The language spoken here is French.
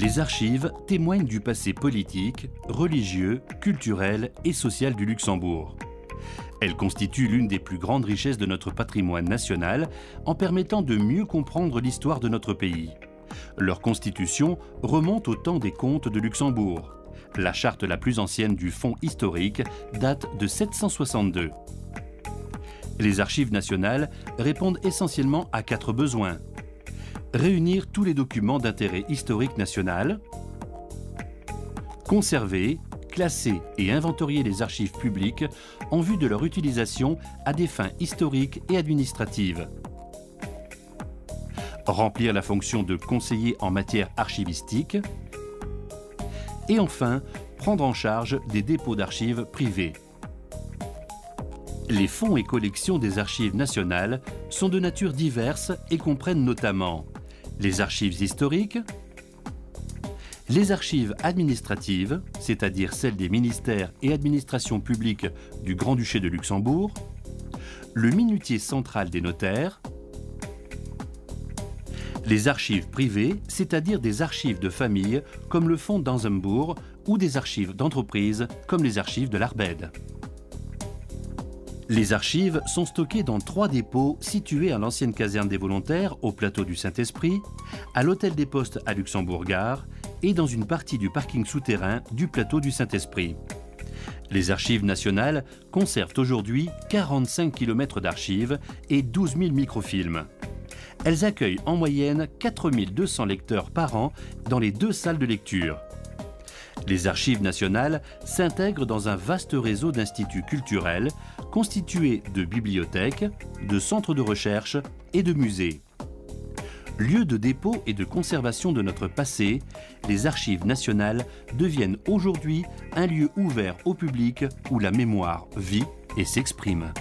Les archives témoignent du passé politique, religieux, culturel et social du Luxembourg. Elles constituent l'une des plus grandes richesses de notre patrimoine national en permettant de mieux comprendre l'histoire de notre pays. Leur constitution remonte au temps des comtes de Luxembourg. La charte la plus ancienne du fonds historique date de 762. Les archives nationales répondent essentiellement à 4 besoins. Réunir tous les documents d'intérêt historique national, conserver, classer et inventorier les archives publiques en vue de leur utilisation à des fins historiques et administratives, remplir la fonction de conseiller en matière archivistique et enfin, prendre en charge des dépôts d'archives privés. Les fonds et collections des archives nationales sont de nature diverse et comprennent notamment les archives historiques, les archives administratives, c'est-à-dire celles des ministères et administrations publiques du Grand-Duché de Luxembourg, le minutier central des notaires, les archives privées, c'est-à-dire des archives de famille comme le fonds d'Ansembourg ou des archives d'entreprise comme les archives de l'Arbed. Les archives sont stockées dans 3 dépôts situés à l'ancienne caserne des volontaires au plateau du Saint-Esprit, à l'hôtel des Postes à Luxembourg-Gare et dans une partie du parking souterrain du plateau du Saint-Esprit. Les archives nationales conservent aujourd'hui 45 km d'archives et 12 000 microfilms. Elles accueillent en moyenne 4 200 lecteurs par an dans les 2 salles de lecture. Les archives nationales s'intègrent dans un vaste réseau d'instituts culturels constitués de bibliothèques, de centres de recherche et de musées. Lieu de dépôt et de conservation de notre passé, les archives nationales deviennent aujourd'hui un lieu ouvert au public où la mémoire vit et s'exprime.